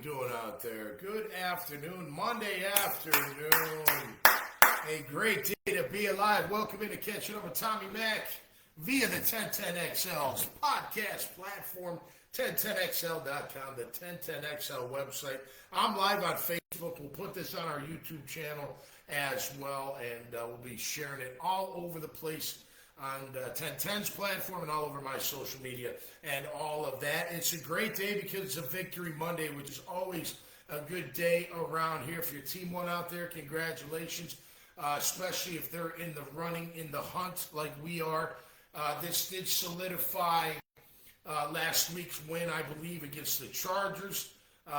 doing out there? Good afternoon, Monday afternoon. A great day to be alive. Welcome in to Catching Up with Tommy Mac via the 1010XL's podcast platform, 1010XL.com, the 1010XL website. I'm live on Facebook. We'll put this on our YouTube channel as well, and we'll be sharing it all over the place on 1010's platform and all over my social media and all of that. It's a great day because it's a Victory Monday, which is always a good day around here. If your team won out there, congratulations, especially if they're in the running, in the hunt like we are. This did solidify last week's win, I believe, against the Chargers.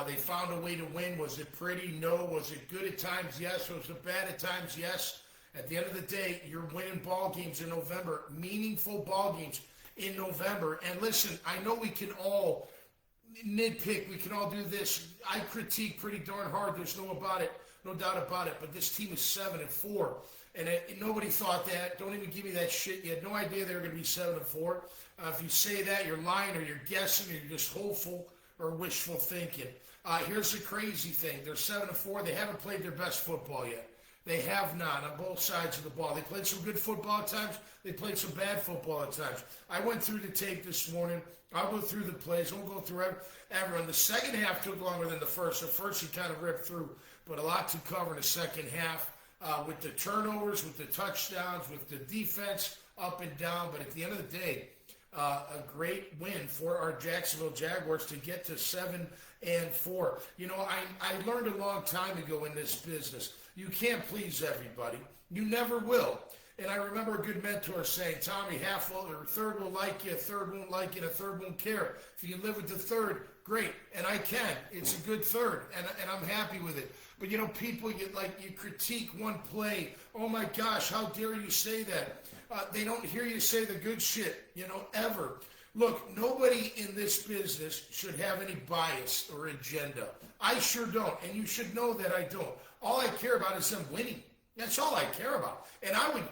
They found a way to win. Was it pretty? No. Was it good at times? Yes. Was it bad at times? Yes. At the end of the day, you're winning ball games in November, meaningful ball games in November. And listen, I know we can all nitpick. We can all do this. I critique pretty darn hard. There's no doubt about it. But this team is 7-4, and nobody thought that. Don't even give me that shit. You had no idea they were going to be 7-4. If you say that, you're lying, or you're guessing, or you're just hopeful or wishful thinking. Here's the crazy thing: they're 7-4. They haven't played their best football yet. They have not, on both sides of the ball. They played some good football at times. They played some bad football at times. I went through the tape this morning. I'll go through the plays. We'll go through everyone. The second half took longer than the first. The first, he kind of ripped through, but a lot to cover in the second half with the turnovers, with the touchdowns, with the defense up and down. But at the end of the day, a great win for our Jacksonville Jaguars to get to 7-4. You know, I learned a long time ago in this business, you can't please everybody. You never will. And I remember a good mentor saying, Tommy, half will, or a third will like you, a third won't like you, and a third won't care. If you can live with the third, great. And I can. It's a good third, and I'm happy with it. But, you know, people, you critique one play. Oh, my gosh, how dare you say that? They don't hear you say the good shit, ever. Look, nobody in this business should have any bias or agenda. I sure don't, and you should know that I don't. All I care about is them winning. That's all I care about. And I would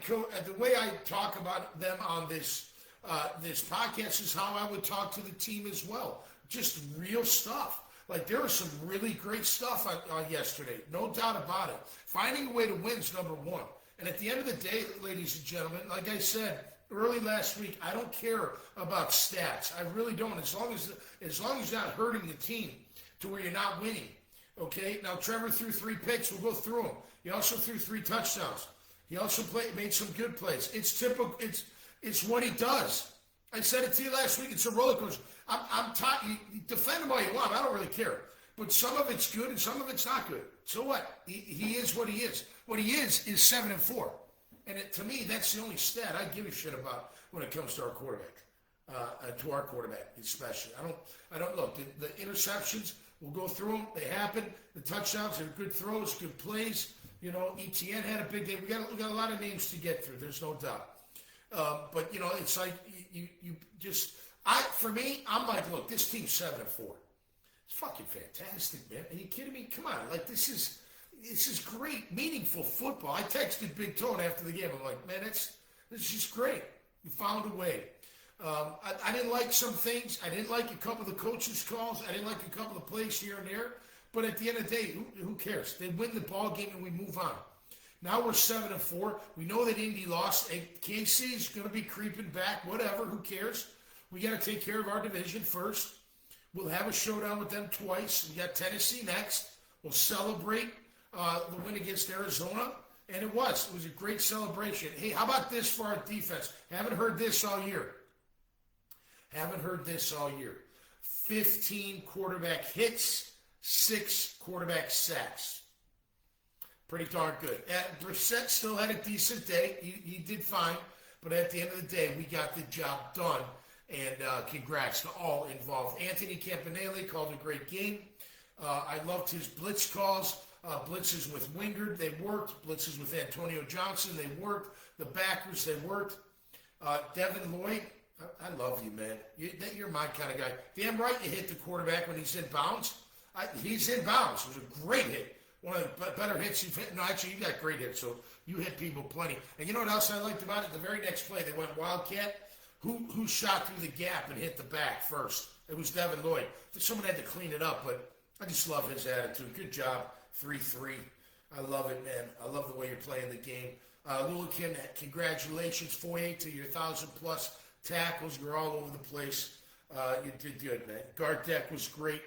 the way I talk about them on this podcast is how I would talk to the team as well. Just real stuff. Like, there was some really great stuff on yesterday, no doubt about it. Finding a way to win is number one. And at the end of the day, ladies and gentlemen, like I said early last week, I don't care about stats. I really don't. As long as you're not hurting the team to where you're not winning. Okay, now Trevor threw 3 picks. We'll go through them. He also threw 3 touchdowns. He also made some good plays. It's typical. It's what he does. I said it to you last week. It's a roller coaster. I'm taught you defend him all you want. I don't really care. But some of it's good and some of it's not good. So what? He is what he is. What he is 7-4. And to me, that's the only stat I give a shit about when it comes to our quarterback. To our quarterback, especially. I don't look. The interceptions, we'll go through them. They happen. The touchdowns are good throws, good plays. ETN had a big day. We got a lot of names to get through. There's no doubt. But it's like you just. For me, I'm like, look, this team's 7-4. It's fucking fantastic, man. Are you kidding me? Come on, this is great, meaningful football. I texted Big Tone after the game. I'm like, man, this is just great. You found a way. I didn't like some things. I didn't like a couple of the coaches' calls. I didn't like a couple of plays here and there. But at the end of the day, who cares? They win the ball game and we move on. Now we're 7-4. We know that Indy lost. KC's going to be creeping back. Whatever. Who cares? We got to take care of our division first. We'll have a showdown with them twice. We got Tennessee next. We'll celebrate the win against Arizona. And it was a great celebration. Hey, how about this for our defense? Haven't heard this all year. 15 quarterback hits, 6 quarterback sacks. Pretty darn good. Brissett still had a decent day. He did fine. But at the end of the day, we got the job done. And congrats to all involved. Anthony Campanelli called a great game. I loved his blitz calls. Blitzes with Wingard, they worked. Blitzes with Antonio Johnson, they worked. The backers, they worked. Devin Lloyd, I love you, man. You're my kind of guy. Damn right you hit the quarterback when he's in bounds. He's in bounds. It was a great hit. One of the better hits you've hit. No, actually, you got great hits, so you hit people plenty. And you know what else I liked about it? The very next play, they went Wildcat. Who shot through the gap and hit the back first? It was Devin Lloyd. Someone had to clean it up, but I just love his attitude. Good job, 3-3. I love it, man. I love the way you're playing the game. Lulikin, congratulations, 48 to your 1,000-plus tackles. You're all over the place. You did good, man. Guard deck was great.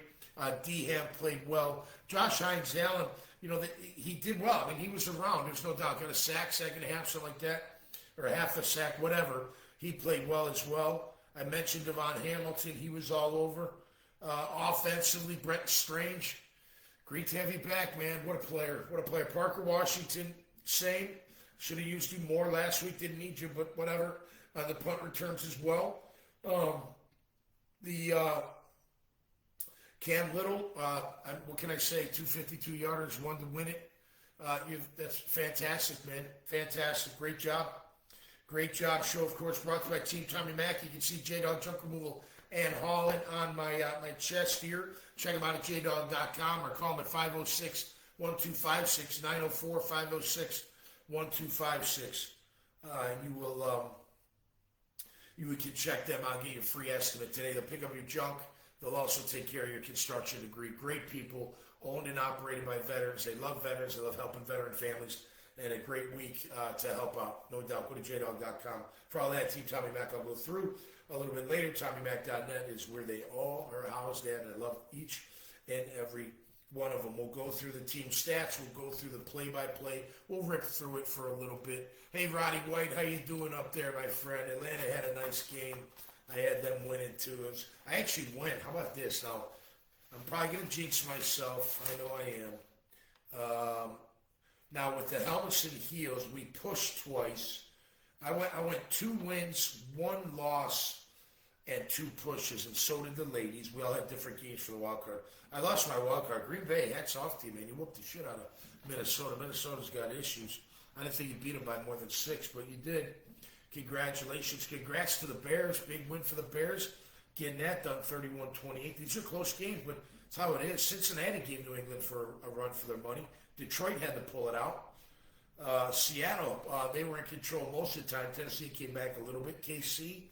D-Ham played well. Josh Hines-Allen, he did well. I mean, he was around. There's no doubt. Got a sack, second half, something like that, or half a sack, whatever. He played well as well. I mentioned Devon Hamilton. He was all over. Offensively, Brent Strange. Great to have you back, man. What a player. What a player. Parker Washington, same. Should have used you more last week. Didn't need you, but whatever. The punt returns as well. Cam Little, what can I say? 252 yarders, one to win it. That's fantastic, man. Fantastic. Great job. Great job. Show, of course, brought to you by Team Tommy Mack. You can see J-Dog Junk Removal and hauling on my chest here. Check them out at jdog.com or call them at 506-1256, 904-506-1256. You can check them out and get your free estimate today. They'll pick up your junk. They'll also take care of your construction degree. Great people, owned and operated by veterans. They love veterans. They love helping veteran families. And a great week to help out, no doubt. Go to jdog.com. For all that, Team Tommy Mack, I'll go through a little bit later. TommyMack.net is where they all are housed at, and I love each and every one of them. We'll go through the team stats. We'll go through the play-by-play. We'll rip through it for a little bit. Hey, Roddy White, how you doing up there, my friend? Atlanta had a nice game. I had them winning, too. I actually win. How about this? Now, I'm probably going to jinx myself. I know I am. Now, with the helmets and heels, we pushed twice. I went 2 wins, 1 loss, and 2 pushes, and so did the ladies. We all had different games for the wild card. I lost my wild card. Green Bay, hats off to you, man. You whooped the shit out of Minnesota. Minnesota's got issues. I didn't think you beat them by more than 6, but you did. Congratulations. Congrats to the Bears. Big win for the Bears. Getting that done, 31-28. These are close games, but it's how it is. Cincinnati gave New England for a run for their money. Detroit had to pull it out. Seattle, they were in control most of the time. Tennessee came back a little bit. KC,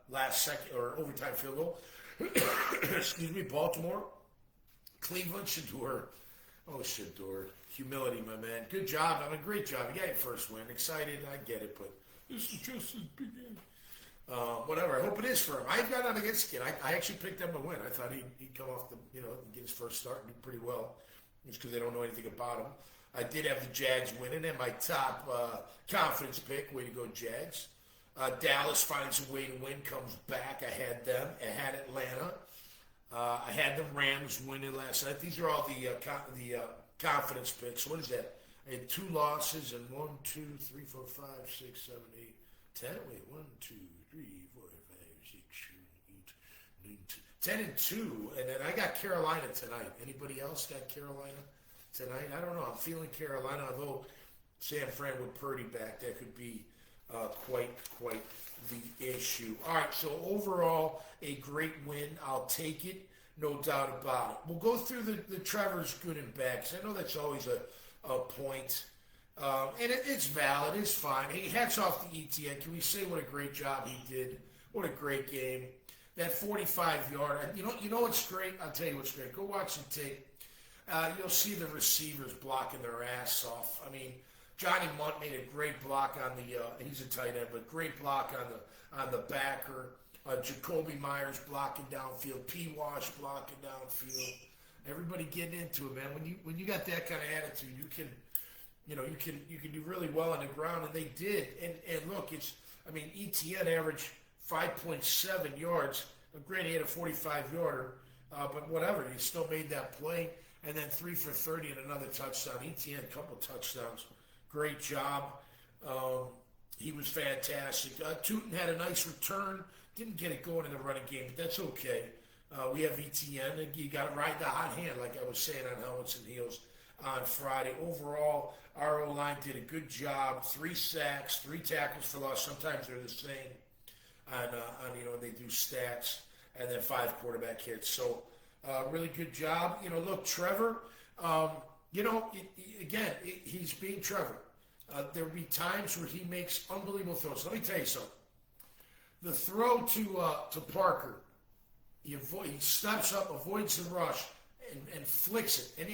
last second or overtime field goal. Excuse me. Baltimore, Cleveland, Shador. Oh, Shador. Humility, my man. Good job. I mean, great job. You got your first win. Excited. I get it, but this is just the beginning. Whatever. I hope it is for him. I've got nothing against the kid. I actually picked him to win. I thought he'd come off get his first start and do pretty well. It's because they don't know anything about him. I did have the Jags winning, and my top confidence pick. Way to go, Jags. Dallas finds a way to win, comes back. I had them. I had Atlanta. I had the Rams winning last night. These are all the confidence picks. What is that? I had 2 losses and 1, 2, 3, 4, 5, 6, 7, 8, 10. Wait, 1, 2, 3, 4, 5, 6, 7, 8, 9, 10 and 2. And then I got Carolina tonight. Anybody else got Carolina tonight? I don't know. I'm feeling Carolina, although San Fran with Purdy back, that could be quite the issue. All right, so overall, a great win. I'll take it, no doubt about it. We'll go through the Trevor's good and bad, because I know that's always a point. And it's valid. It's fine. Hey, hats off to ETN. Can we say what a great job he did? What a great game. That 45-yard. You know what's great? I'll tell you what's great. Go watch the tape. You'll see the receivers blocking their ass off. I mean, Johnny Munt made a great block on the. He's a tight end, but great block on the backer. Jacoby Myers blocking downfield. P. Wash blocking downfield. Everybody getting into it, man. When you got that kind of attitude, you can do really well on the ground, and they did. And look, ETN averaged 5.7 yards. Granted, he had a 45-yarder, but whatever. He still made that play. And then 3 for 30 and another touchdown. ETN, a couple touchdowns. Great job. He was fantastic. Tootin had a nice return. Didn't get it going in the running game, but that's okay. We have ETN, and you got to ride the hot hand, like I was saying on Helmets and Heels on Friday. Overall, our O-line did a good job. 3 sacks, 3 tackles for loss. Sometimes they're the same on they do stats, and then 5 quarterback hits. So really good job. Look, Trevor, he's being Trevor. There'll be times where he makes unbelievable throws. Let me tell you something. The throw to Parker, he steps up, avoids the rush, and flicks it. And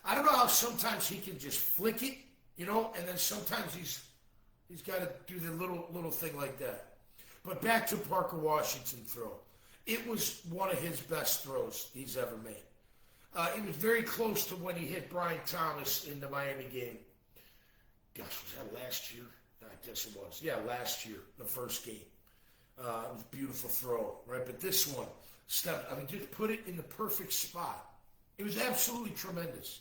I don't know how sometimes he can just flick it, and then sometimes he's got to do the little thing like that. But back to Parker Washington throw. It was one of his best throws he's ever made. It was very close to when he hit Brian Thomas in the Miami game. Gosh, was that last year? I guess it was. Yeah, last year, the first game. It was a beautiful throw, right? But this one, just put it in the perfect spot. It was absolutely tremendous.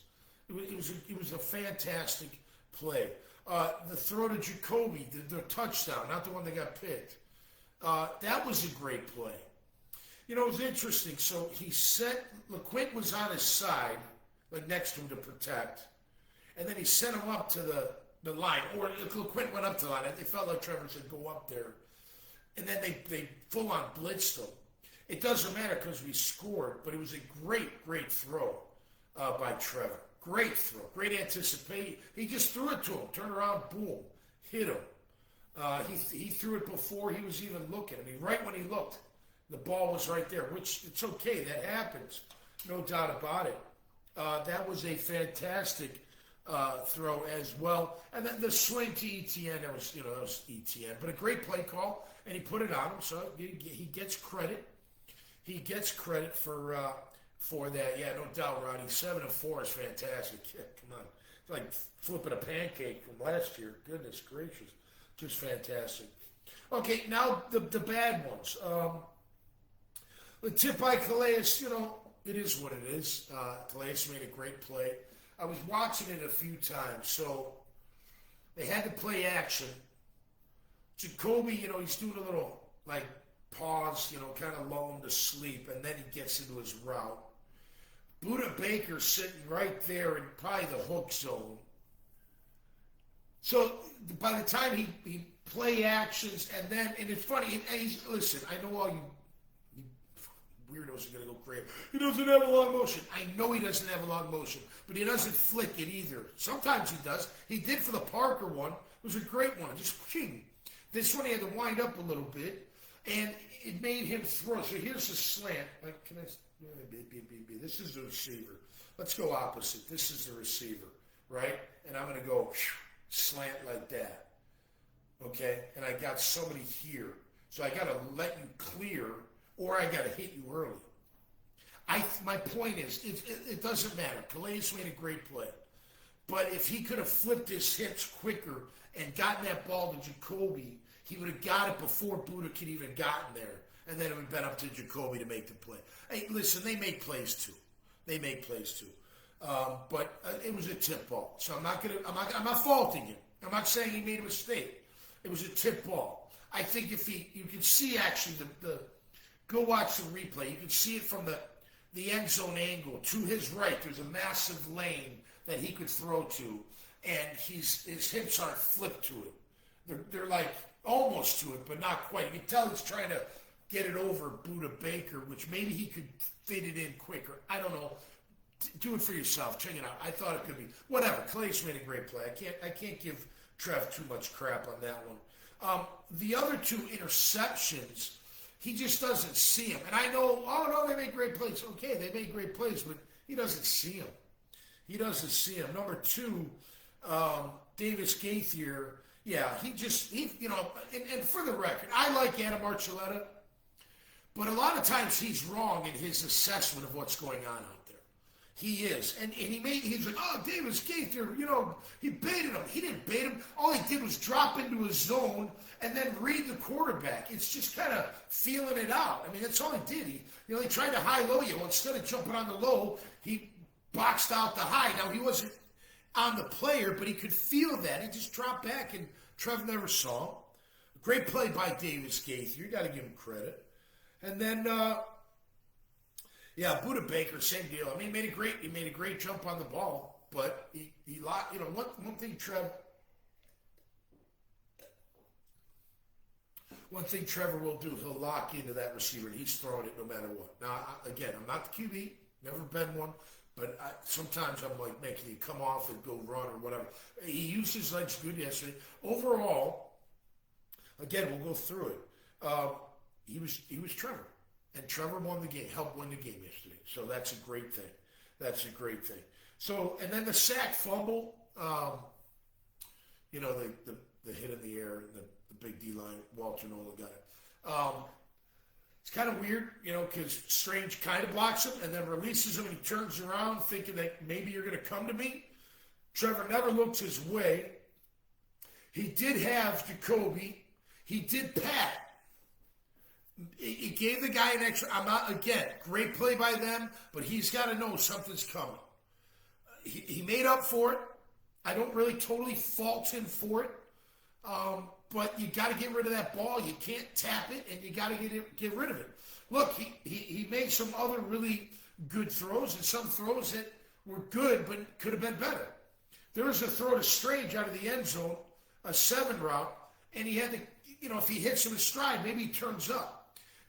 It was a fantastic play. The throw to Jacoby, the touchdown, not the one that got picked. That was a great play. It was interesting. So LeQuint was on his side, like next to him to protect, and then he sent him up to the line, or LeQuint went up to the line. They felt like Trevor said, go up there. And then they full-on blitzed him. It doesn't matter because we scored, but it was a great throw by Trevor. Great throw. Great anticipation. He just threw it to him. Turned around, boom. Hit him. He threw it before he was even looking. I mean, right when he looked, the ball was right there, which it's okay. That happens. No doubt about it. That was a fantastic throw as well. And then the swing to Etienne, that was Etienne. But a great play call, and he put it on him, so he gets credit. He gets credit for that. Yeah, no doubt, Ronnie. 7-4 is fantastic. Yeah, come on. It's like flipping a pancake from last year. Goodness gracious. Just fantastic. Okay, now the bad ones. The tip by Calais, it is what it is. Calais made a great play. I was watching it a few times, so they had to play action. Jacoby, he's doing a little, pause, kind of lull him to sleep, and then he gets into his route. Buda Baker's sitting right there in probably the hook zone. So by the time he play actions, and it's funny, listen, I know all you weirdos are going to go crazy. He doesn't have a long motion. I know he doesn't have a long motion, but he doesn't flick it either. Sometimes he does. He did for the Parker one. It was a great one. Just king. This one he had to wind up a little bit, and it made him throw. So here's the slant. This is the receiver. Let's go opposite. This is the receiver, right? And I'm going to go slant like that, okay? And I got somebody here. So I got to let you clear, or I got to hit you early. My point is, it doesn't matter. Calais made a great play. But if he could have flipped his hips quicker and gotten that ball to Jacoby, he would have got it before Buda could even gotten there. And then it would have been up to Jacoby to make the play. Hey, listen, they make plays too. But it was a tip ball. So I'm not faulting him. I'm not saying he made a mistake. It was a tip ball. I think you can see actually go watch the replay. You can see it from the end zone angle to his right. There's a massive lane that he could throw to, and his hips aren't flipped to it. They're like almost to it, but not quite. You can tell he's trying to get it over Buda Baker, which maybe he could fit it in quicker. I don't know. Do it for yourself. Check it out. I thought it could be whatever. Calais made a great play. I can't give Trev too much crap on that one. The other two interceptions, he just doesn't see them. And I know, they made great plays. Okay, they made great plays, but he doesn't see them. He doesn't see them. Number two, Davis Gaither. Yeah, and for the record, I like Adam Archuleta, but a lot of times he's wrong in his assessment of what's going on out there. He is. And he's like, Davis Gaither, he baited him. He didn't bait him. All he did was drop into his zone and then read the quarterback. It's just kind of feeling it out. I mean, that's all he did. He tried to high-low you. Well, instead of jumping on the low, he boxed out the high. Now, he wasn't on the player, but he could feel that. He just dropped back, and Trev never saw him. Great play by Davis Gaither. You got to give him credit. And then, Buda Baker, same deal. I mean, he made a great jump on the ball, but he locked. One thing Trevor will do, he'll lock into that receiver, and he's throwing it no matter what. Now, again, I'm not the QB, never been one. But sometimes I'm like making you come off and go run or whatever. He used his legs good yesterday. Overall, again, we'll go through it. He was Trevor. And Trevor won the game, helped win the game yesterday. So that's a great thing. That's a great thing. So, and then the sack fumble, the hit in the air, the big D-line, Walter Nolan got it. It's kind of weird, because Strange kind of blocks him and then releases him and he turns around thinking that maybe you're going to come to me. Trevor never looked his way. He did have Jacoby. He did Pat. He gave the guy an extra. Great play by them, but he's got to know something's coming. He made up for it. I don't really totally fault him for it. But you got to get rid of that ball. You can't tap it, and you got to get rid of it. Look, he made some other really good throws, and some throws that were good but could have been better. There was a throw to Strange out of the end zone, a 7 route, and he had to, if he hits him in stride, maybe he turns up.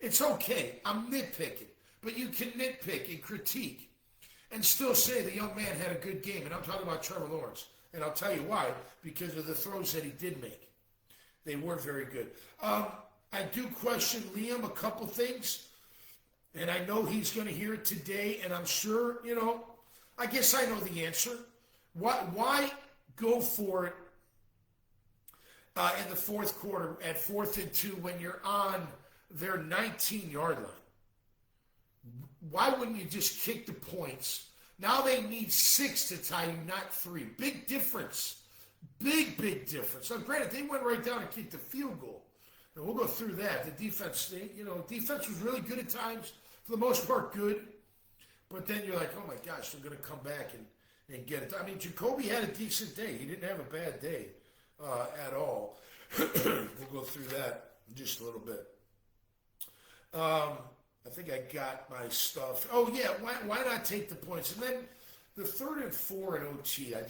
It's okay. I'm nitpicking. But you can nitpick and critique and still say the young man had a good game. And I'm talking about Trevor Lawrence. And I'll tell you why. Because of the throws that he did make. They were very good. I do question Liam a couple things. And I know he's going to hear it today. And I'm sure, I guess I know the answer. Why go for it in the fourth quarter at 4th and 2 when you're on their 19-yard line? Why wouldn't you just kick the points? Now they need 6 to tie you, not 3. Big difference. Big difference. Now, granted, they went right down and kicked the field goal. And we'll go through that. The defense, defense was really good at times. For the most part, good. But then you're like, oh, my gosh, they're going to come back and get it. I mean, Jacoby had a decent day. He didn't have a bad day at all. We'll go through that in just a little bit. I think I got my stuff. Oh, yeah, why not take the points? And then the 3rd and 4 in OT, I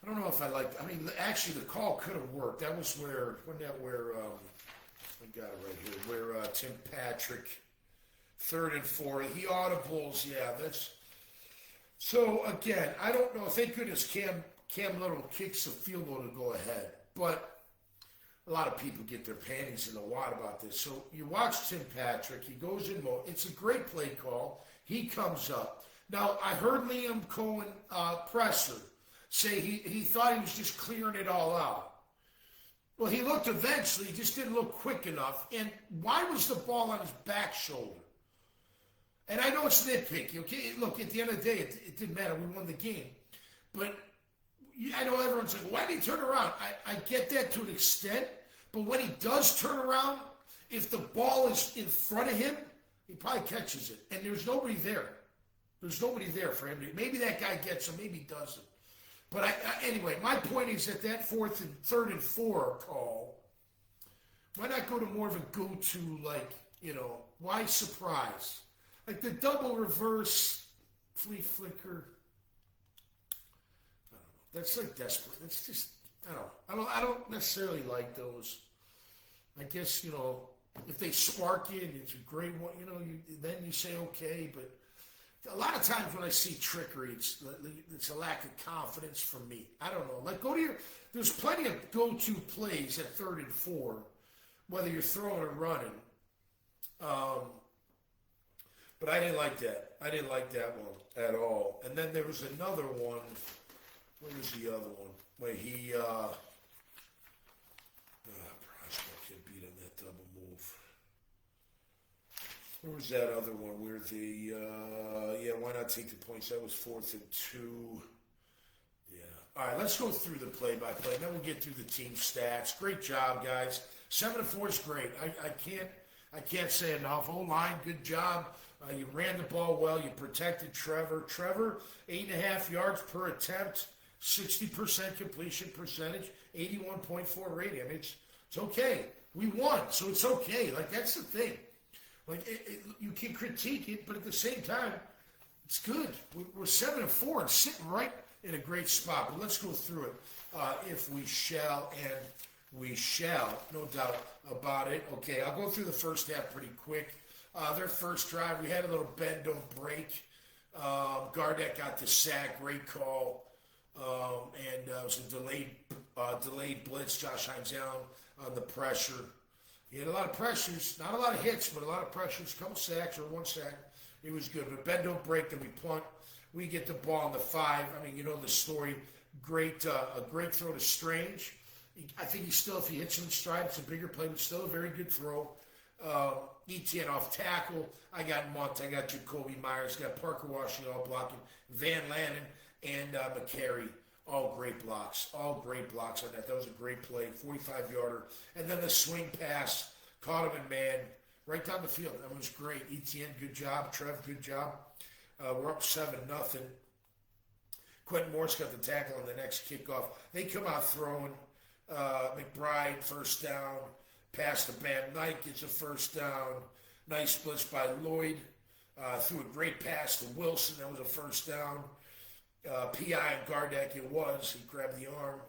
don't know if I liked. Actually, the call could have worked. That was I got it right here, where Tim Patrick, 3rd and 4, he audibles, yeah, that's. So, again, I don't know. Thank goodness Cam Little kicks the field goal to go ahead. But a lot of people get their panties in the wad about this. So you watch Tim Patrick. He goes in mode. It's a great play call. He comes up. Now, I heard Liam Cohen, presser, say he thought he was just clearing it all out. Well, he looked eventually. He just didn't look quick enough. And why was the ball on his back shoulder? And I know it's nitpicky, okay? Look, at the end of the day, it didn't matter. We won the game. But I know everyone's like, why did he turn around? I get that to an extent. But when he does turn around, if the ball is in front of him, he probably catches it. And there's nobody there. There's nobody there for him. Maybe that guy gets him, maybe he doesn't. But anyway, my point is that 3rd and 4 call, why not go to more of a go-to, why surprise? Like the double reverse flea flicker. I don't know. That's like desperate. It's just, I don't necessarily like those. I guess, if they spark you and it's a great one, then you say okay. But a lot of times when I see trickery, it's a lack of confidence from me. I don't know. There's plenty of go-to plays at 3rd and 4, whether you're throwing or running. But I didn't like that. I didn't like that one at all. And then there was another one. What was the other one? Where he, Prospect get beat on that double move. Where was that other one? Where why not take the points? That was 4th and 2. Yeah. All right, let's go through the play-by-play. Then we'll get through the team stats. Great job, guys. 7 and 4 is great. I can't say enough. O-line, good job. You ran the ball well. You protected Trevor. 8.5 yards per attempt, 60% completion percentage, 81.4 rating. It's okay. We won, so it's okay. That's the thing. You can critique it, but at the same time, it's good. We're 7 and 4 and sitting right in a great spot. But let's go through it, if we shall, and we shall, no doubt about it. Okay, I'll go through the first half pretty quick. Their first drive, we had a little bend, don't break. Garnett got the sack, great call. And it was a delayed blitz. Josh Hines down on the pressure. He had a lot of pressures, not a lot of hits, but a lot of pressures, a couple sacks or one sack. It was good. But bend don't break, then we punt. We get the ball on the 5. I mean, you know the story. A great throw to Strange. I think he still, if he hits him in stride, it's a bigger play, but still a very good throw. ETN off tackle. I got Munt. I got Jacoby Myers. Got Parker Washington all blocking. Van Lannen and McCary. All great blocks. All great blocks on that. That was a great play. 45-yarder. And then the swing pass. Caught him in man. Right down the field. That was great. ETN, good job. Trev, good job. We're up 7-0. Quentin Morris got the tackle on the next kickoff. They come out throwing. McBride, first down. Pass to Bam Knight, gets a first down. Nice blitz by Lloyd. Threw a great pass to Wilson. That was a first down. P.I. and Gardeck, it was. He grabbed the arm.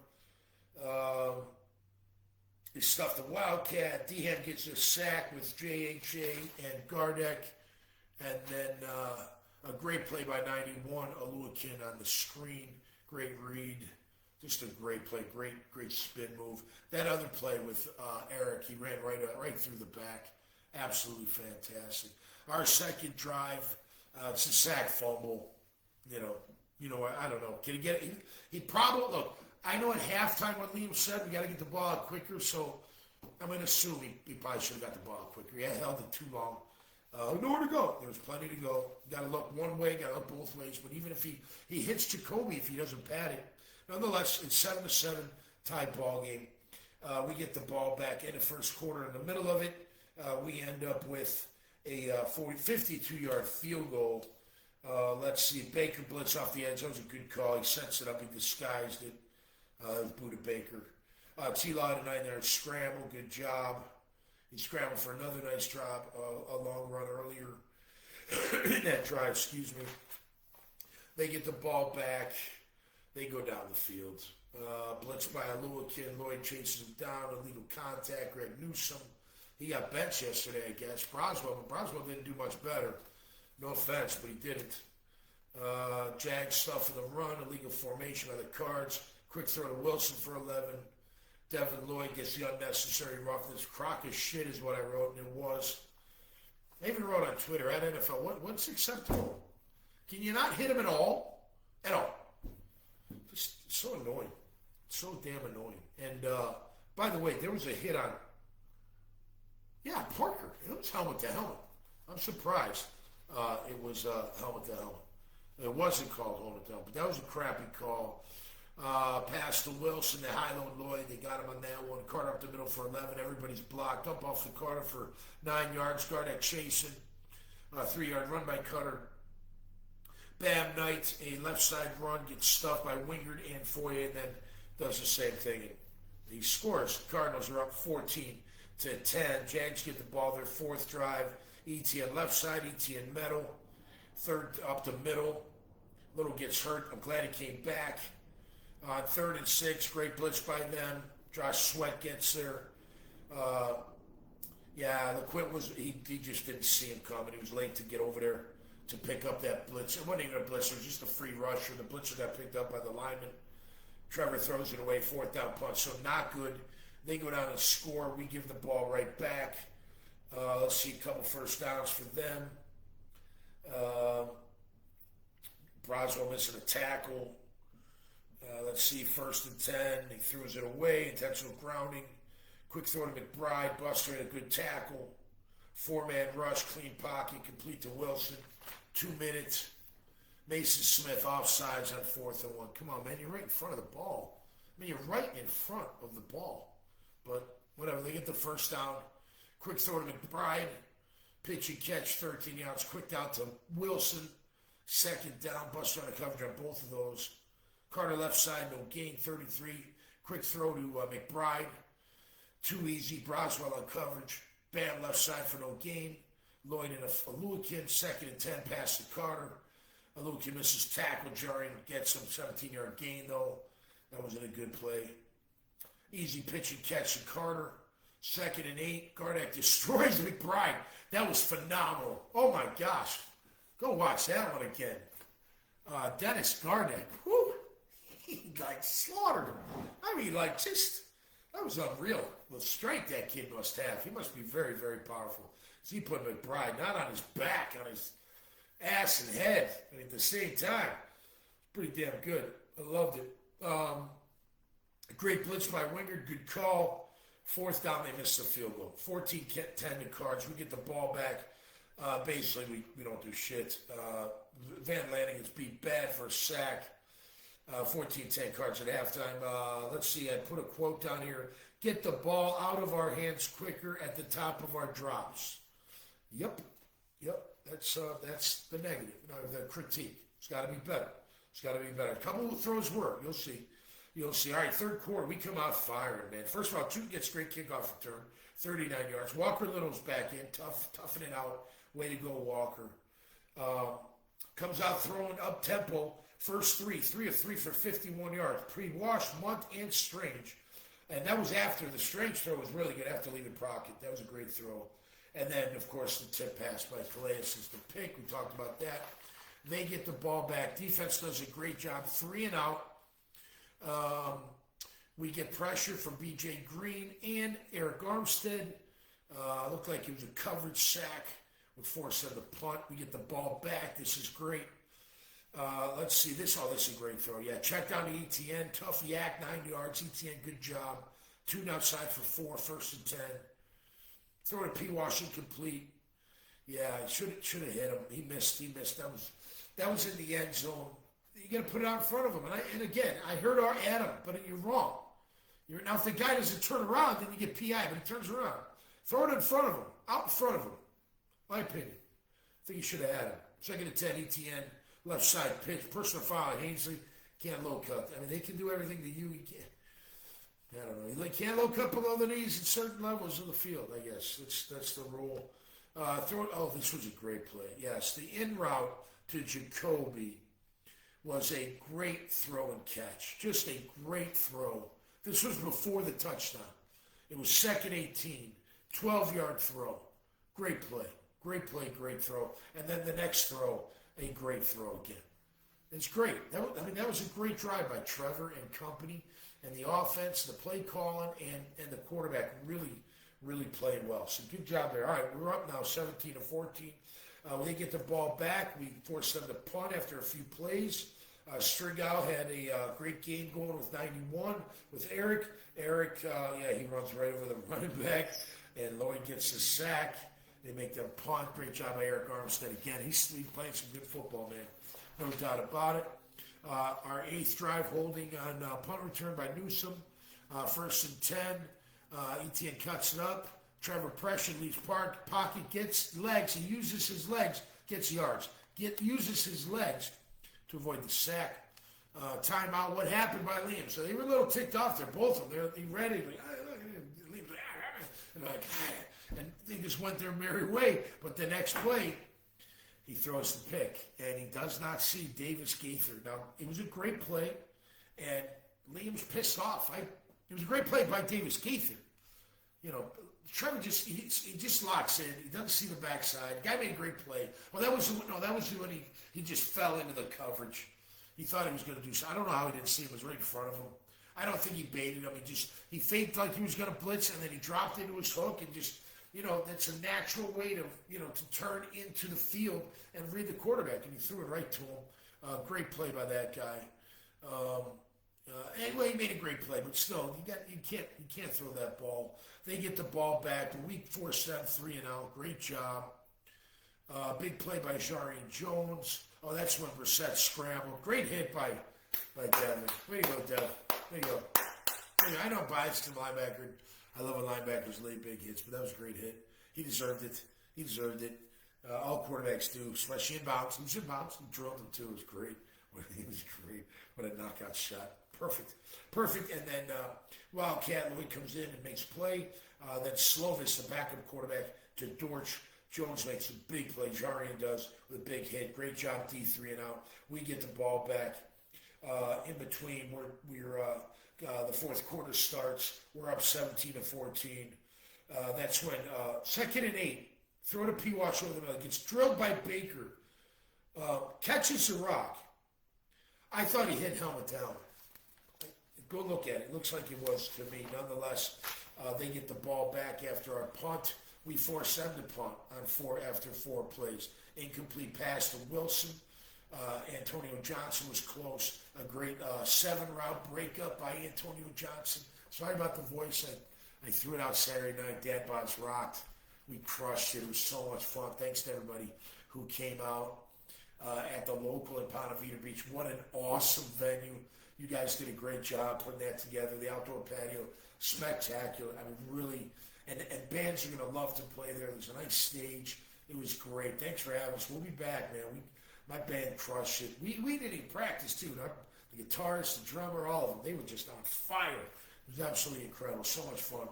He stuffed the Wildcat. Dehan gets a sack with J.H.A. and Gardeck. And then a great play by 91, Aluakin on the screen. Great read. Just a great play. Great spin move. That other play with Eric, he ran right through the back. Absolutely fantastic. Our second drive, it's a sack fumble. You know, I don't know. Can he get it? He probably, look, I know at halftime what Liam said, we got to get the ball out quicker, so I'm going to assume he probably should have got the ball out quicker. He held it too long. Nowhere to go. There was plenty to go. Got to look one way, got to look both ways. But even if he hits Jacoby, if he doesn't pad it, nonetheless, it's 7-7 tied ball game. We get the ball back in the first quarter. In the middle of it, we end up with a 52-yard field goal. Let's see. Baker blitz off the edge. That was a good call. He sets it up. He disguised it. Buda Baker. T-Law to 9-yard scramble. Good job. He scrambled for another nice drop. A long run earlier in that drive. Excuse me. They get the ball back. They go down the field. Blitz by Aluakin. Lloyd chases him down. Illegal contact. Greg Newsom. He got benched yesterday, I guess. Broswell didn't do much better. No offense, but he didn't. Jag stuff in the run. Illegal formation by the Cards. Quick throw to Wilson for 11. Devin Lloyd gets the unnecessary roughness. Crock as shit is what I wrote, and it was. I even wrote on Twitter at NFL, what's acceptable? Can you not hit him at all? At all. Just so annoying. So damn annoying. And by the way, there was a hit on, Parker. It was helmet to helmet. I'm surprised it was helmet to helmet. It wasn't called helmet to helmet, but that was a crappy call. Pass to Wilson, they high-load Lloyd. They got him on that one. Carter up the middle for 11. Everybody's blocked. Up off the Carter for 9 yards. Gardeck chasing. 3-yard run by Cutter. Bam Knight, a left side run, gets stuffed by Wingard and Foye, and then does the same thing. And he scores. Cardinals are up 14-10. Jags get the ball, their fourth drive. ETN left side, ETN middle. Third up the middle. Little gets hurt. I'm glad he came back. On 3rd and 6, great blitz by them. Josh Sweat gets there. The quit was, he just didn't see him coming. He was late to get over there to pick up that blitz. It wasn't even a blitz, it was just a free rusher. The blitzer got picked up by the lineman. Trevor throws it away, 4th down punt, so not good. They go down and score. We give the ball right back. Let's see, a couple first downs for them. Broswell missing a tackle. Let's see, 1st and 10. He throws it away. Intentional grounding. Quick throw to McBride. Buster had a good tackle. 4-man rush. Clean pocket. Complete to Wilson. 2 minutes. Mason Smith offsides on 4th and 1. Come on, man. You're right in front of the ball. I mean, you're right in front of the ball. But whatever. They get the first down. Quick throw to McBride. Pitch and catch. 13 yards. Quick down to Wilson. 2nd down. Buster on the coverage on both of those. Carter left side, no gain, 33. Quick throw to McBride. Too easy. Broswell on coverage. Bam left side for no gain. Lloyd and Aluakin, 2nd and 10, pass to Carter. Aluakin misses tackle, jarring, gets some 17-yard gain, though. That wasn't a good play. Easy pitch and catch to Carter. 2nd and 8. Gardeck destroys McBride. That was phenomenal. Oh, my gosh. Go watch that one again. Dennis Gardeck. Whew. He, slaughtered him. I mean, just That was unreal. The strength that kid must have. He must be very, very powerful. So he put McBride not on his back, on his ass and head, and at the same time, pretty damn good. I loved it. Great blitz by Wingard. Good call. Fourth down, they missed the field goal. 14-10 to Cards. We get the ball back. Basically, we don't do shit. Van Lanning gets beat bad for a sack. 14-10 Cards at halftime. Let's see. I put a quote down here. Get the ball out of our hands quicker at the top of our drops. Yep. That's the negative. The critique. It's got to be better. A couple of throws work. You'll see. All right, third quarter, we come out firing, man. First of all, Tootin gets great kickoff return, 39 yards. Walker Little's back in, toughing it out. Way to go, Walker. Comes out throwing up tempo. First three of three for 51 yards. Pre-Wash, Munt, and Strange. And that was after the Strange throw was really good after leaving Crockett. That was a great throw. And then, of course, the tip pass by Calais is the pick. We talked about that. They get the ball back. Defense does a great job. 3 and out. We get pressure from B.J. Green and Eric Armstead. Looked like it was a coverage sack with force on the punt. We get the ball back. This is great. Let's see. This is a great throw. Yeah, check down to ETN. Tough yak, 9 yards. ETN, good job. 2 outside for 4, 1st and 10. Throw to P. Wash incomplete. Yeah, should have hit him. He missed. That was in the end zone. You got to put it out in front of him. And again, I heard Adam, but you're wrong. Now, if the guy doesn't turn around, then you get PI, but he turns around. Throw it in front of him, out in front of him. My opinion. I think you should have had him. 2nd and 10, ETN, left side pitch, personal foul, Hainsley, can't low cut. I mean, they can do everything to you. He can't. I don't know. He can't low cut below the knees at certain levels of the field, I guess. That's the rule. This was a great play. Yes, the in route to Jacoby was a great throw and catch. Just a great throw. This was before the touchdown. It was 2nd 18, 12-yard throw. Great play, great throw. And then the next throw, a great throw again. It's great. That was a great drive by Trevor and company, and the offense, the play calling, and the quarterback really played well. So good job there. All right, we're up now 17-14. They get the ball back. We force them to punt after a few plays. Strigow had a great game going with 91 with Eric. Eric, he runs right over the running back, and Lloyd gets the sack. They make them punt. Great job by Eric Armstead again. He's playing some good football, man. No doubt about it. Our 8th drive holding on punt return by Newsom. 1st and 10. Etienne cuts it up. Trevor pressure leaves pocket, gets legs. He uses his legs, gets yards. Uses his legs to avoid the sack. Timeout. What happened by Liam? So they were a little ticked off there, both of them. They're ready. And they just went their merry way. But the next play, he throws the pick, and he does not see Davis Gaither. Now, it was a great play, and Liam's pissed off. It was a great play by Davis Gaither. Trevor just locks in. He doesn't see the backside. Guy made a great play. Well, that was when he just fell into the coverage. He thought he was going to do something. I don't know how he didn't see him. It was right in front of him. I don't think he baited him. He faked like he was going to blitz, and then he dropped into his hook and just, that's a natural way to turn into the field and read the quarterback, and he threw it right to him. Great play by that guy. Anyway, he made a great play, but still, you can't throw that ball. They get the ball back. The week 4 7 3 and out. Great job. Big play by Jarian Jones. Oh, that's when Brissett scrambled. Great hit by Devin. Way to go, Devin. There you go. I know bias to linebacker. I love when linebackers lay big hits, but that was a great hit. He deserved it. All quarterbacks do, especially in bounds. He was in bounds. He drilled him too. It was great. He was great. What a knockout shot. Perfect. And then Wildcat Lloyd comes in and makes a play. Then Slovis, the backup quarterback, to Dortch. Jones makes a big play. Jarian does with a big hit. Great job, D3 and out. We get the ball back. In between, the fourth quarter starts. We're up 17-14. That's when 2nd and 8. Throw to P. Wash over the middle. Gets drilled by Baker. Catches the rock. I thought he hit helmet down. Go look at it. It looks like it was to me. Nonetheless, they get the ball back after our punt. We force them to punt after 4 plays. Incomplete pass to Wilson. Antonio Johnson was close. A great 7-route breakup by Antonio Johnson. Sorry about the voice. I threw it out Saturday night. Dad Bod's rocked. We crushed it. It was so much fun. Thanks to everybody who came out at the local at Ponte Vedra Beach. What an awesome venue. You guys did a great job putting that together. The outdoor patio, spectacular. I mean, really, and bands are going to love to play there. There's a nice stage. It was great. Thanks for having us. We'll be back, man. My band crushed it. We didn't even practice, too. The guitarist, the drummer, all of them, they were just on fire. It was absolutely incredible. So much fun.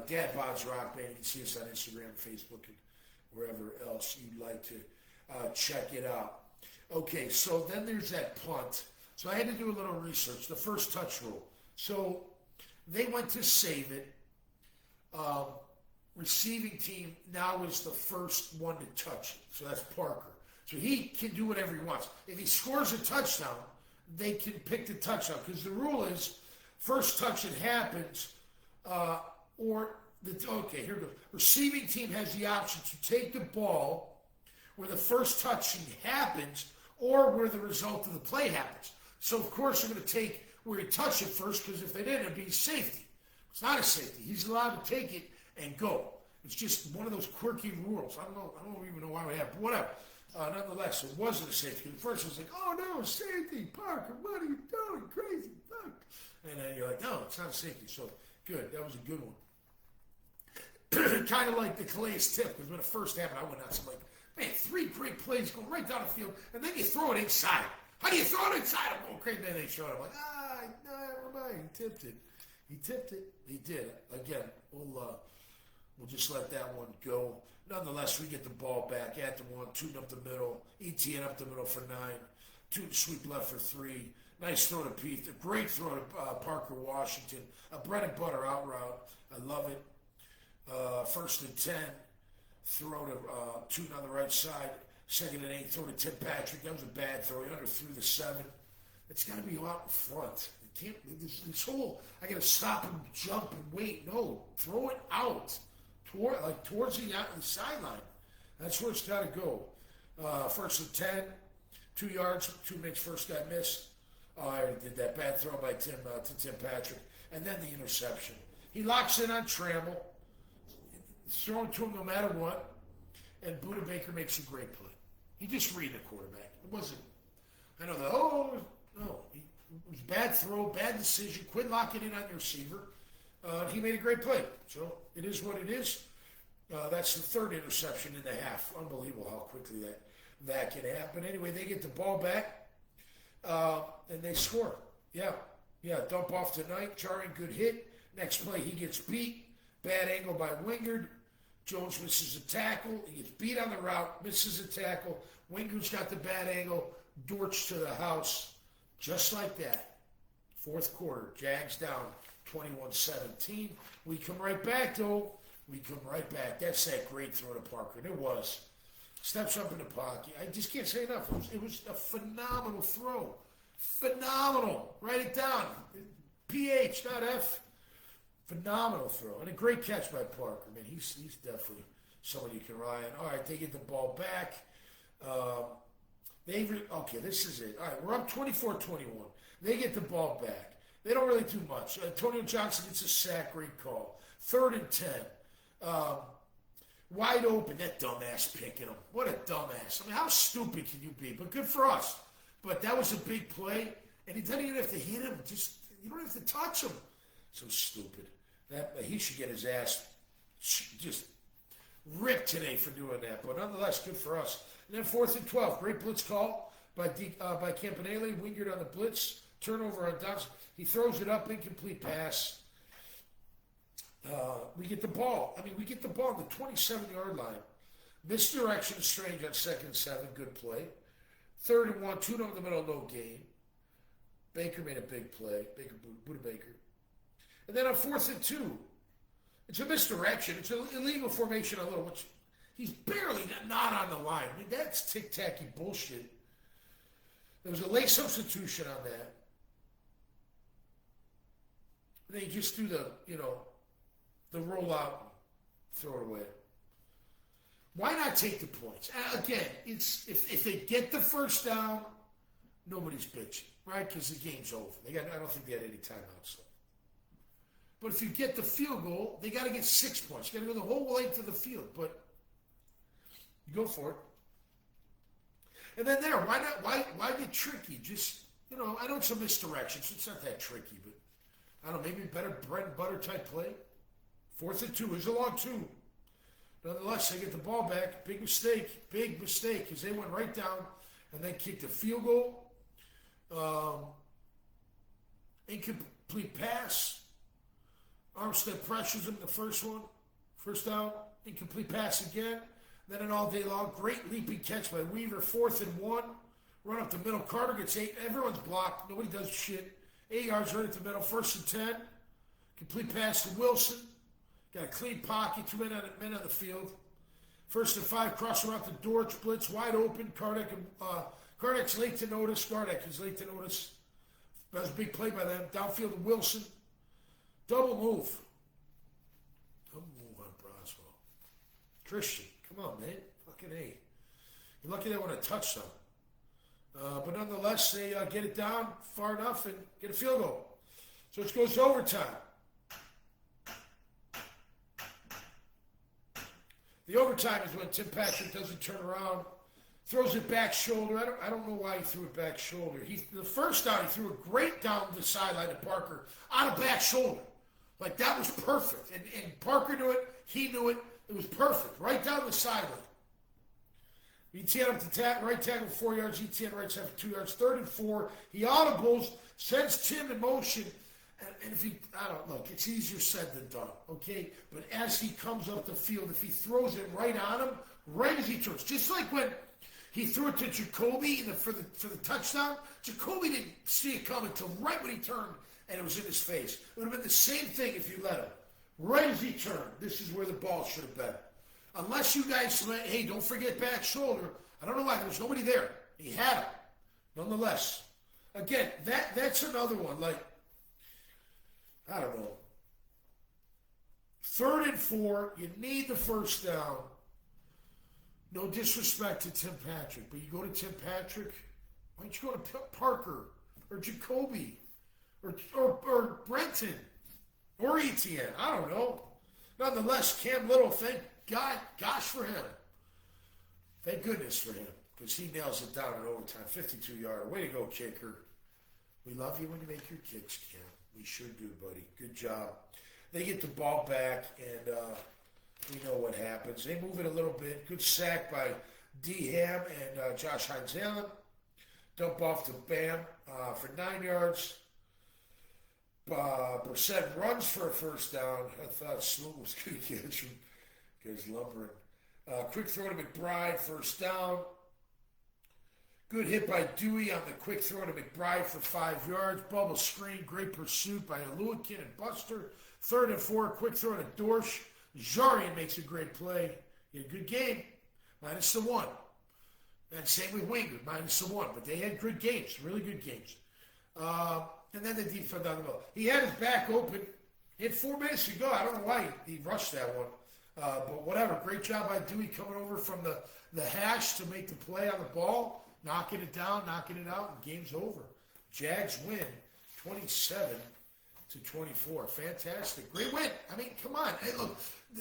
Dad Bod's Rock Band. You can see us on Instagram, Facebook, and wherever else you'd like to check it out. Okay, so then there's that punt. So I had to do a little research. The first touch rule. So they went to save it. Receiving team now is the first one to touch it. So that's Parker. So he can do whatever he wants. If he scores a touchdown, they can pick the touchdown. Because the rule is, first touch it happens, okay, here we go. Receiving team has the option to take the ball where the first touching happens or where the result of the play happens. So, of course, they're going to take where he touched it first, because if they didn't, it'd be safety. It's not a safety. He's allowed to take it and go. It's just one of those quirky rules. I don't even know why we have it, but whatever. Nonetheless, it wasn't a safety. At first, it was like, oh, no, safety, Parker, what are you doing? Crazy, fuck. And then you're like, no, it's not a safety. So, good. That was a good one. Kind of like the Calais tip, because when it first happened, I went nuts. I'm like, man, 3 great plays going right down the field, and then you throw it inside. How do you throw it inside? I'm going crazy. Then they showed it. I'm like, never mind. He tipped it. He did. Again, we'll just let that one go. Nonetheless, we get the ball back at the 1, 2 up the middle. ETN up the middle for 9. 2 sweep left for 3. Nice throw to Pete. A great throw to Parker Washington. A bread and butter out route. I love it. 1st and 10. Throw to 2 on the right side. 2nd and 8. Throw to Tim Patrick. That was a bad throw. He underthrew the 7. It's got to be out in front. This whole, I got to stop and jump and wait. No, throw it out towards the sideline. That's where it's got to go. 1st and 10, 2 yards. 2 makes first guy miss. I did that bad throw by Tim to Tim Patrick, and then the interception. He locks in on Trammell, throwing to him no matter what, and Buda Baker makes a great play. He just read the quarterback. It wasn't. I know that. No. It was a bad throw, bad decision. Quit locking in on your receiver. He made a great play. So it is what it is. That's the 3rd interception in the half. Unbelievable how quickly that can happen. Anyway, they get the ball back, and they score. Yeah, dump off tonight. Jarring, good hit. Next play, he gets beat. Bad angle by Wingard. Jones misses a tackle. He gets beat on the route, misses a tackle. Wingard's got the bad angle. Dortch to the house. Just like that. 4th quarter. Jags down 21-17. We come right back, though. That's that great throw to Parker. It was. Steps up in the pocket. I just can't say enough. It was a phenomenal throw. Phenomenal. Write it down. PH, not F. Phenomenal throw. And a great catch by Parker. Man, he's definitely someone you can rely on. All right, they get the ball back. Okay, this is it. All right, we're up 24-21. They get the ball back. They don't really do much. Antonio Johnson gets a sack. Great call. 3rd and 10. Wide open. That dumbass picking him. What a dumbass. I mean, how stupid can you be? But good for us. But that was a big play, and he doesn't even have to hit him. You don't have to touch him. So stupid. He should get his ass just ripped today for doing that. But nonetheless, good for us. And then 4th and 12. Great blitz call by Campanile. Wingard on the blitz. Turnover on Dodds. He throws it up. Incomplete pass. We get the ball. We get the ball on the 27-yard line. Misdirection is Strange on 2nd and 7. Good play. 3rd and 1. 2 down the middle. No gain. Baker made a big play. Buda Baker. And then on 4th and 2, it's a misdirection. It's an illegal formation on little, which he's barely not on the line. That's tic-tacky bullshit. There was a late substitution on that. And they just do the rollout, throw it away. Why not take the points? Again, it's if they get the first down, nobody's bitching, right? Because the game's over. I don't think they had any timeouts left. But if you get the field goal, they got to get 6 points. You got to go the whole length of the field. But you go for it. And then why not? Why get tricky? Just, I know it's a misdirection, so it's not that tricky, but I don't know, maybe better bread and butter type play. 4th and 2. There's a long 2. Nonetheless, they get the ball back. Big mistake, because they went right down and then kicked a field goal. Incomplete pass. Armstead pressures him the first one. First down. Incomplete pass again. Then an all day long. Great leaping catch by Weaver. 4th and 1. Run up the middle. Carter gets 8. Everyone's blocked. Nobody does shit. 8 yards right at the middle. 1st and 10. Complete pass to Wilson. Got a clean pocket. 2 men on the field. 1st and 5. Cross around the Dortch. Blitz wide open. Kardec's late to notice. Kardec is late to notice. That was a big play by them. Downfield to Wilson. Double move. Double move on Broswell. Christian, come on, man. Fucking A. You're lucky they want a touchdown. But nonetheless, they get it down far enough and get a field goal. So it goes to overtime. The overtime is when Tim Patrick doesn't turn around, throws it back shoulder. I don't know why he threw it back shoulder. The first down, he threw a great down the sideline to Parker on a back shoulder. Like, that was perfect. And Parker knew it. He knew it. It was perfect. Right down the sideline. ETN up to right tackle 4 yards. ETN right side for 2 yards. 3rd and 4. He audibles, sends Tim in motion. And if look, it's easier said than done, okay? But as he comes up the field, if he throws it right on him, right as he turns, just like when he threw it to Jacoby for the touchdown, Jacoby didn't see it coming until right when he turned, and it was in his face. It would have been the same thing if you let him. Right as he turned, this is where the ball should have been. Unless you guys went, hey, don't forget back shoulder. I don't know why. There was nobody there. He had it. Nonetheless. Again, that's another one. Like, I don't know. 3rd and 4, you need the first down. No disrespect to Tim Patrick, but you go to Tim Patrick, why don't you go to Parker or Jacoby or Brenton or ETN? I don't know. Nonetheless, Cam Little, thank God, gosh for him. Thank goodness for him, because he nails it down in overtime. 52-yard. Way to go, kicker. We love you when you make your kicks, Cam. We sure do, buddy. Good job. They get the ball back, and we know what happens. They move it a little bit. Good sack by D. Ham and Josh Hines-Allen. Dump off to Bam for 9 yards. Brissett runs for a first down. I thought Sloan was going to catch him because lumbering. Quick throw to McBride, first down. Good hit by Dewey on the quick throw to McBride for 5 yards. Bubble screen, great pursuit by Aluakin and Buster. 3rd and 4, quick throw to Dorsch. Jarian makes a great play. He had a good game, minus the 1. And same with Winger, minus the 1. But they had good games, really good games. And then the defense down the middle. He had his back open. He had 4 minutes to go. I don't know why he rushed that one. But whatever. Great job by Dewey coming over from the hash to make the play on the ball. Knocking it down, knocking it out, and game's over. Jags win 27-24. Fantastic. Great win. I mean, come on. Hey, look,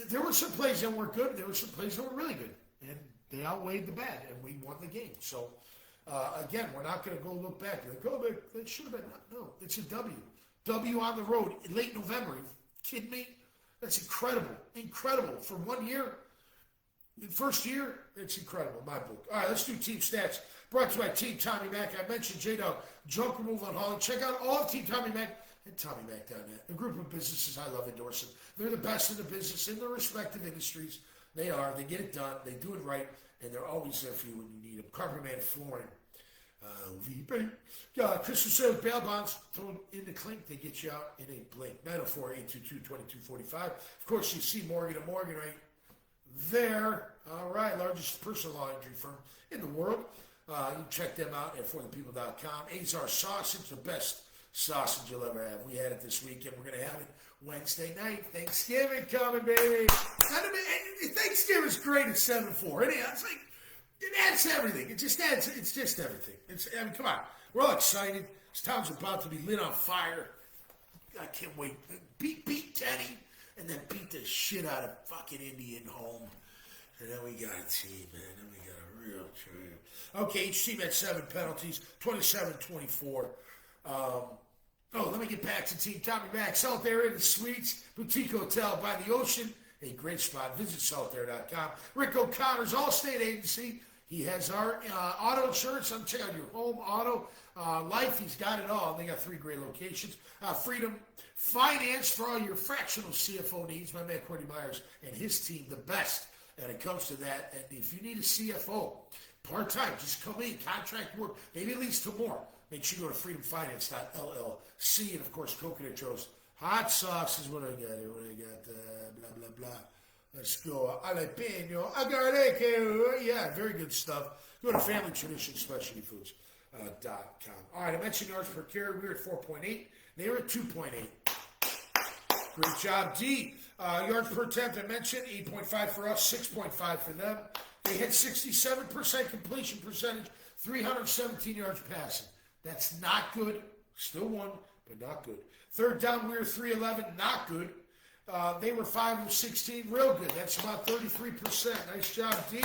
there were some plays that weren't good. There were some plays that were really good. And they outweighed the bad, and we won the game. So, again, we're not going to go look back. Like, oh, that should have been. No, it's a W. W on the road in late November. Are you kidding me? That's incredible. Incredible. For 1 year, first year, it's incredible, my book. All right, let's do team stats. Brought to you by Team Tommy Mac. I mentioned J-Dog, junk removal on Holland. Check out all of Team Tommy Mac and TommyMac.net, a group of businesses I love endorsing. They're the best in the business in their respective industries. They are. They get it done. They do it right, and they're always there for you when you need them. Carpet Man Flooring. Christmas sale with bail bonds thrown in the clink. They get you out in a blink. 904-822-2245. Of course, you see Morgan & Morgan right there. All right, largest personal law injury firm in the world. You can check them out at forthepeople.com. Azar Sausage, the best sausage you'll ever have. We had it this weekend. We're going to have it Wednesday night. Thanksgiving coming, baby. Thanksgiving's great at 7-4. It's like, it adds everything. It's just everything. Come on. We're all excited. This town's about to be lit on fire. I can't wait. Beat Teddy, and then beat the shit out of fucking Indian home. And then we got a team, man. Then we got a real team. Okay, each team had 7 penalties, 27-24. Let me get back to Team Tommy Mac. South Area, the Suites, Boutique Hotel by the Ocean. A great spot. Visit southair.com. Rick O'Connor's Allstate Agency. He has our auto insurance. I'm checking out your home, auto, life. He's got it all. They got 3 great locations. Freedom Finance for all your fractional CFO needs. My man, Courtney Myers, and his team, the best when it comes to that. And if you need a CFO, part-time, just come in, contract work, maybe at least 2 more. Make sure you go to freedomfinance.llc. And, of course, Coconut Joe's hot sauce is what I got here. Blah, blah, blah. Let's go. Jalapeno, agareke. Yeah, very good stuff. Go to Family Tradition Specialty Foods.com. All right, I mentioned yards per carry. We were at 4.8. They were at 2.8. Great job, D. Yards per attempt, I mentioned, 8.5 for us, 6.5 for them. They had 67% completion percentage, 317 yards passing. That's not good. Still won, but not good. Third down, we were 3-11, not good. They were 5 of 16, real good. That's about 33%. Nice job, D.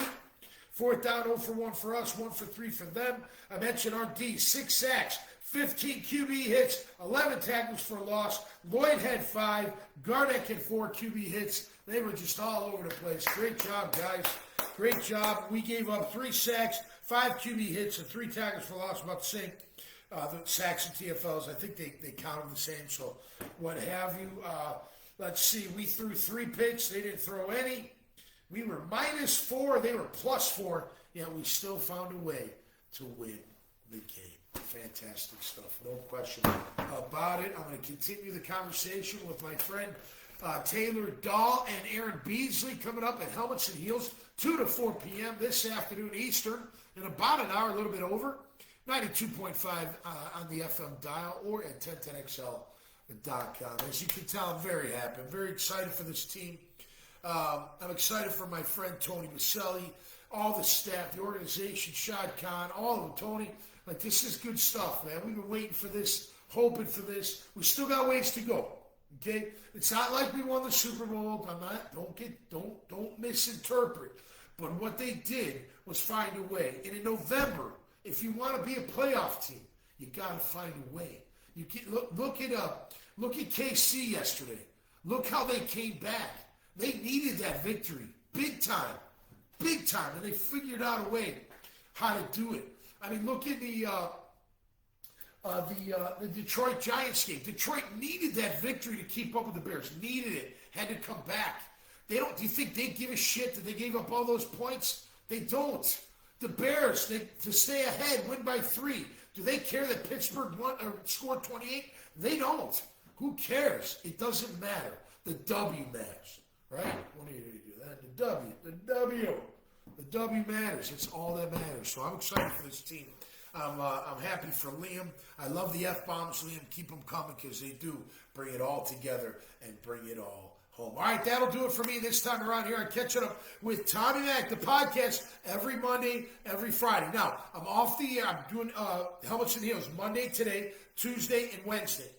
Fourth down, 0 for 1 for us, 1 for 3 for them. I mentioned our D, 6 sacks, 15 QB hits, 11 tackles for loss. Lloyd had 5. Gardeck had 4 QB hits. They were just all over the place. Great job, guys. Great job. We gave up 3 sacks, 5 QB hits, and 3 tackles for loss. About the same. The sacks and TFLs, I think they count them the same, so what have you. Let's see. We threw 3 picks. They didn't throw any. We were -4. They were +4. Yet we still found a way to win the game. Fantastic stuff. No question about it. I'm going to continue the conversation with my friend Taylor Dahl and Aaron Beasley coming up at Helmets and Heels, 2 to 4 p.m. this afternoon Eastern, in about an hour, a little bit over. 92.5 on the FM dial or at 1010XL.com. As you can tell, I'm very happy. I'm very excited for this team. I'm excited for my friend Tony Maselli, all the staff, the organization, Shad Khan, all of them. Tony, like, this is good stuff, man. We've been waiting for this, hoping for this. We still got ways to go. Okay? It's not like we won the Super Bowl. Don't misinterpret. But what they did was find a way. And in November, if you want to be a playoff team, you got to find a way. You can, look at KC yesterday. Look how they came back. They needed that victory, big time, and they figured out a way how to do it. I mean, look at the Detroit Giants game. Detroit needed that victory to keep up with the Bears. Needed it. Had to come back. Do you think they give a shit that they gave up all those points? They don't. The Bears, to stay ahead, win by 3. Do they care that Pittsburgh scored 28? They don't. Who cares? It doesn't matter. The W matters, right? When do you do that? The W matters. It's all that matters. So I'm excited for this team. I'm happy for Liam. I love the F-bombs, Liam. Keep them coming because they do bring it all together and bring it all home. All right, that'll do it for me this time around here. I'm catching up with Tommy Mac, the podcast, every Monday, every Friday. Now, I'm off the air. I'm doing Helmets and Heels Monday today, Tuesday, and Wednesday.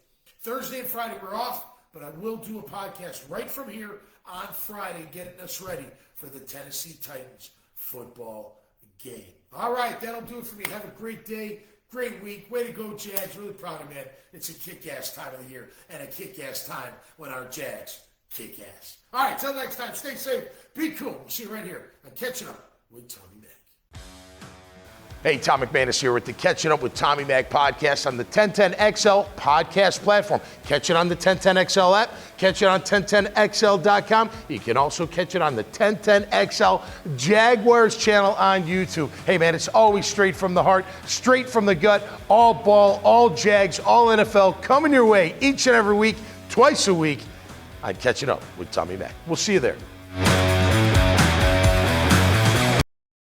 Thursday and Friday we're off, but I will do a podcast right from here on Friday, getting us ready for the Tennessee Titans football game. All right, that'll do it for me. Have a great day, great week. Way to go, Jags. Really proud of you, man. It's a kick-ass time of the year and a kick-ass time when our Jags kick ass. All right, till next time, stay safe, be cool. We'll see you right here on Catching Up with Tommy Mac. Hey, Tom McManus here with the Catching Up with Tommy Mac podcast on the 1010XL podcast platform. Catch it on the 1010XL app. Catch it on 1010XL.com. You can also catch it on the 1010XL Jaguars channel on YouTube. Hey, man, it's always straight from the heart, straight from the gut, all ball, all Jags, all NFL coming your way each and every week, twice a week. I'm Catching Up with Tommy Mac. We'll see you there.